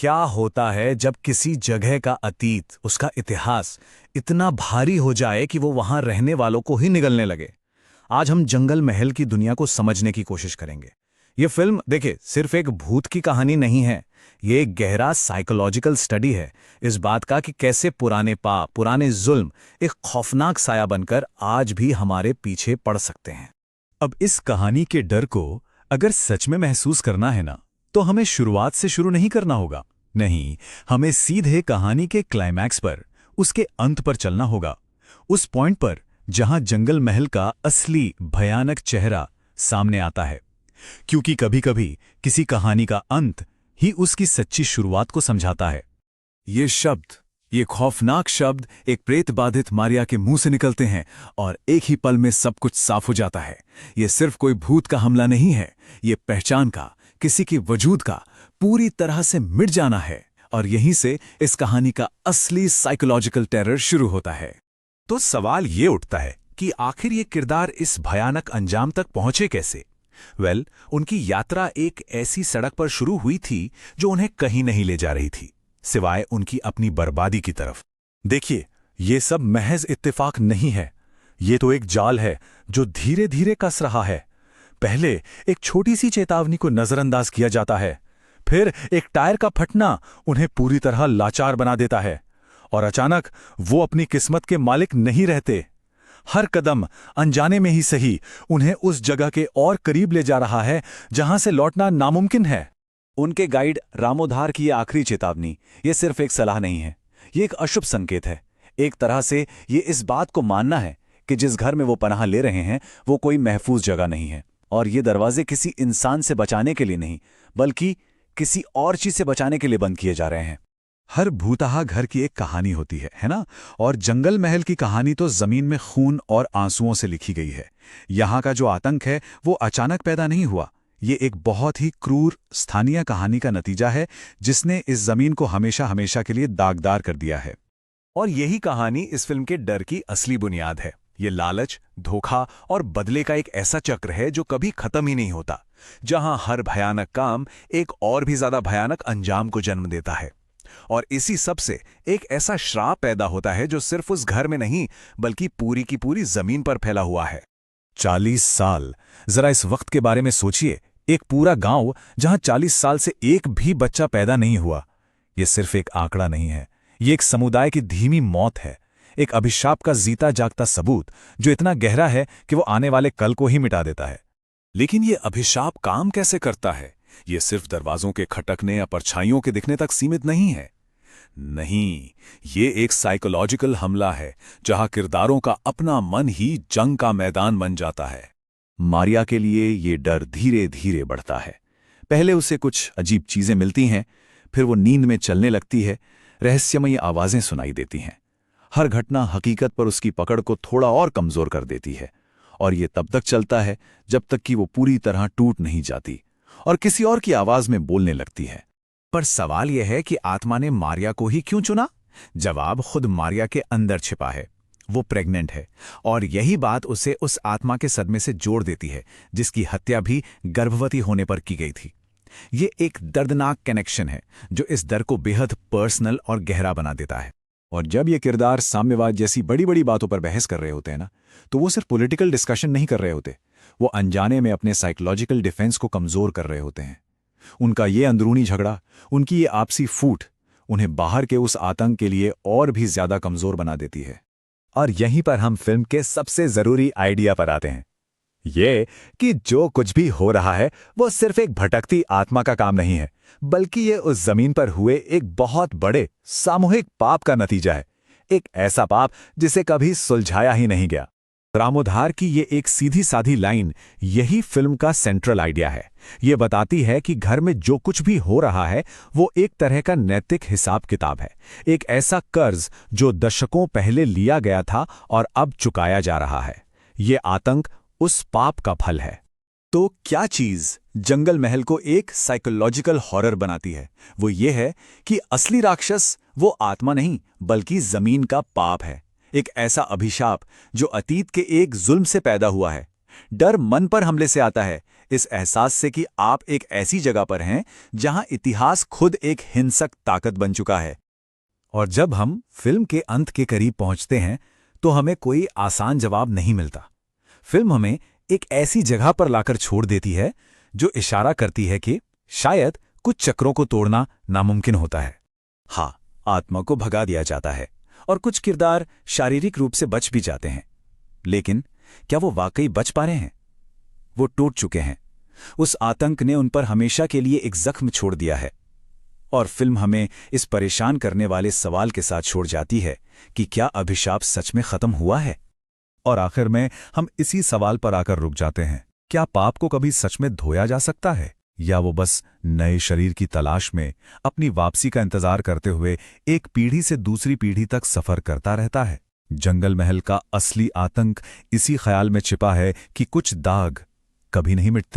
क्या होता है जब किसी जगह का अतीत, उसका इतिहास इतना भारी हो जाए कि वो वहां रहने वालों को ही निगलने लगे। आज हम जंगल महल की दुनिया को समझने की कोशिश करेंगे। ये फिल्म देखिए सिर्फ एक भूत की कहानी नहीं है, ये एक गहरा साइकोलॉजिकल स्टडी है इस बात का कि कैसे पुराने पाप, पुराने जुल्म एक खौफनाक साया बनकर आज भी हमारे पीछे पड़ सकते हैं। अब इस कहानी के डर को अगर सच में महसूस करना है ना, तो हमें शुरुआत से शुरू नहीं करना होगा। नहीं, हमें सीधे कहानी के क्लाइमैक्स पर, उसके अंत पर चलना होगा। उस पॉइंट पर जहां जंगल महल का असली भयानक चेहरा सामने आता है। क्योंकि कभी-कभी किसी कहानी का अंत ही उसकी सच्ची शुरुआत को समझाता है। ये शब्द, ये खौफनाक शब्द एक प्रेत बाधित मारिया के मुंह से निकलते हैं और एक ही पल में सब कुछ साफ हो जाता है। ये सिर्फ कोई भूत का हमला नहीं है, ये पहचान का, किसी के वजूद का पूरी तरह से मिट जाना है। और यहीं से इस कहानी का असली साइकोलॉजिकल टेरर शुरू होता है। तो सवाल ये उठता है कि आखिर ये किरदार इस भयानक अंजाम तक पहुंचे कैसे? उनकी यात्रा एक ऐसी सड़क पर शुरू हुई थी जो उन्हें कहीं नहीं ले जा रही थी, सिवाय उनकी अपनी बर्बादी की तरफ। देखिए, ये सब महज इत्तेफाक नहीं है। ये तो एक जाल है जो धीरे धीरे कस रहा है। पहले एक छोटी सी चेतावनी को नजरअंदाज किया जाता है, फिर एक टायर का फटना उन्हें पूरी तरह लाचार बना देता है, और अचानक वो अपनी किस्मत के मालिक नहीं रहते। हर कदम अनजाने में ही सही उन्हें उस जगह के और करीब ले जा रहा है जहां से लौटना नामुमकिन है। उनके गाइड रामोधार की ये आखिरी चेतावनी, ये सिर्फ एक सलाह नहीं है, ये एक अशुभ संकेत है। एक तरह से ये इस बात को मानना है कि जिस घर में वो पनाह ले रहे हैं वो कोई महफूज जगह नहीं है, और ये दरवाजे किसी इंसान से बचाने के लिए नहीं, बल्कि किसी और चीज से बचाने के लिए बंद किए जा रहे हैं। हर भूतहा घर की एक कहानी होती है ना? और जंगल महल की कहानी तो जमीन में खून और आंसुओं से लिखी गई है। यहाँ का जो आतंक है वो अचानक पैदा नहीं हुआ। ये एक बहुत ही क्रूर स्थानीय कहानी का नतीजा है जिसने इस जमीन को हमेशा हमेशा के लिए दागदार कर दिया है। और यही कहानी इस फिल्म के डर की असली बुनियाद है। ये लालच, धोखा और बदले का एक ऐसा चक्र है जो कभी खत्म ही नहीं होता, जहां हर भयानक काम एक और भी ज्यादा भयानक अंजाम को जन्म देता है। और इसी सब से एक ऐसा श्राप पैदा होता है जो सिर्फ उस घर में नहीं, बल्कि पूरी की पूरी जमीन पर फैला हुआ है। 40 साल, जरा इस वक्त के बारे में सोचिए। एक पूरा गांव जहां 40 साल से एक भी बच्चा पैदा नहीं हुआ। यह सिर्फ एक आंकड़ा नहीं है, ये एक समुदाय की धीमी मौत है, एक अभिशाप का जीता जागता सबूत जो इतना गहरा है कि वो आने वाले कल को ही मिटा देता है। लेकिन ये अभिशाप काम कैसे करता है? ये सिर्फ दरवाजों के खटकने या परछाइयों के दिखने तक सीमित नहीं है। नहीं, ये एक साइकोलॉजिकल हमला है जहां किरदारों का अपना मन ही जंग का मैदान बन जाता है। मारिया के लिए ये डर धीरे धीरे बढ़ता है। पहले उसे कुछ अजीब चीजें मिलती हैं, फिर वो नींद में चलने लगती है, रहस्यमयी आवाजें सुनाई देती हैं। हर घटना हकीकत पर उसकी पकड़ को थोड़ा और कमजोर कर देती है, और ये तब तक चलता है जब तक कि वो पूरी तरह टूट नहीं जाती और किसी और की आवाज में बोलने लगती है। पर सवाल यह है कि आत्मा ने मारिया को ही क्यों चुना? जवाब खुद मारिया के अंदर छिपा है। वो प्रेग्नेंट है, और यही बात उसे उस आत्मा के सदमे से जोड़ देती है जिसकी हत्या भी गर्भवती होने पर की गई थी। ये एक दर्दनाक कनेक्शन है जो इस डर को बेहद पर्सनल और गहरा बना देता है। और जब ये किरदार साम्यवाद जैसी बड़ी बड़ी बातों पर बहस कर रहे होते हैं ना, तो वो सिर्फ पॉलिटिकल डिस्कशन नहीं कर रहे होते, वो अनजाने में अपने साइकोलॉजिकल डिफेंस को कमजोर कर रहे होते हैं। उनका ये अंदरूनी झगड़ा, उनकी ये आपसी फूट उन्हें बाहर के उस आतंक के लिए और भी ज्यादा कमजोर बना देती है। और यहीं पर हम फिल्म के सबसे जरूरी आइडिया पर आते हैं, ये कि जो कुछ भी हो रहा है वो सिर्फ एक भटकती आत्मा का काम नहीं है, बल्कि ये उस जमीन पर हुए एक बहुत बड़े सामूहिक पाप का नतीजा है। एक ऐसा पाप जिसे कभी सुलझाया ही नहीं गया। रामोधार की ये एक सीधी साधी लाइन यही फिल्म का सेंट्रल आइडिया है। ये बताती है कि घर में जो कुछ भी हो रहा है वो एक तरह का नैतिक हिसाब किताब है, एक ऐसा कर्ज जो दशकों पहले लिया गया था और अब चुकाया जा रहा है। ये आतंक उस पाप का फल है। तो क्या चीज जंगल महल को एक साइकोलॉजिकल हॉरर बनाती है? वो ये है कि असली राक्षस वो आत्मा नहीं, बल्कि जमीन का पाप है। एक ऐसा अभिशाप जो अतीत के एक जुल्म से पैदा हुआ है। डर मन पर हमले से आता है, इस एहसास से कि आप एक ऐसी जगह पर हैं जहां इतिहास खुद एक हिंसक ताकत बन चुका है। और जब हम फिल्म के अंत के करीब पहुंचते हैं तो हमें कोई आसान जवाब नहीं मिलता। फिल्म हमें एक ऐसी जगह पर लाकर छोड़ देती है जो इशारा करती है कि शायद कुछ चक्रों को तोड़ना नामुमकिन होता है। हाँ, आत्मा को भगा दिया जाता है और कुछ किरदार शारीरिक रूप से बच भी जाते हैं, लेकिन क्या वो वाकई बच पा रहे हैं? वो टूट चुके हैं। उस आतंक ने उन पर हमेशा के लिए एक जख्म छोड़ दिया है। और फिल्म हमें इस परेशान करने वाले सवाल के साथ छोड़ जाती है कि क्या अभिशाप सच में खत्म हुआ है? और आखिर में हम इसी सवाल पर आकर रुक जाते हैं, क्या पाप को कभी सच में धोया जा सकता है, या वो बस नए शरीर की तलाश में अपनी वापसी का इंतजार करते हुए एक पीढ़ी से दूसरी पीढ़ी तक सफर करता रहता है? जंगल महल का असली आतंक इसी ख्याल में छिपा है कि कुछ दाग कभी नहीं मिटते।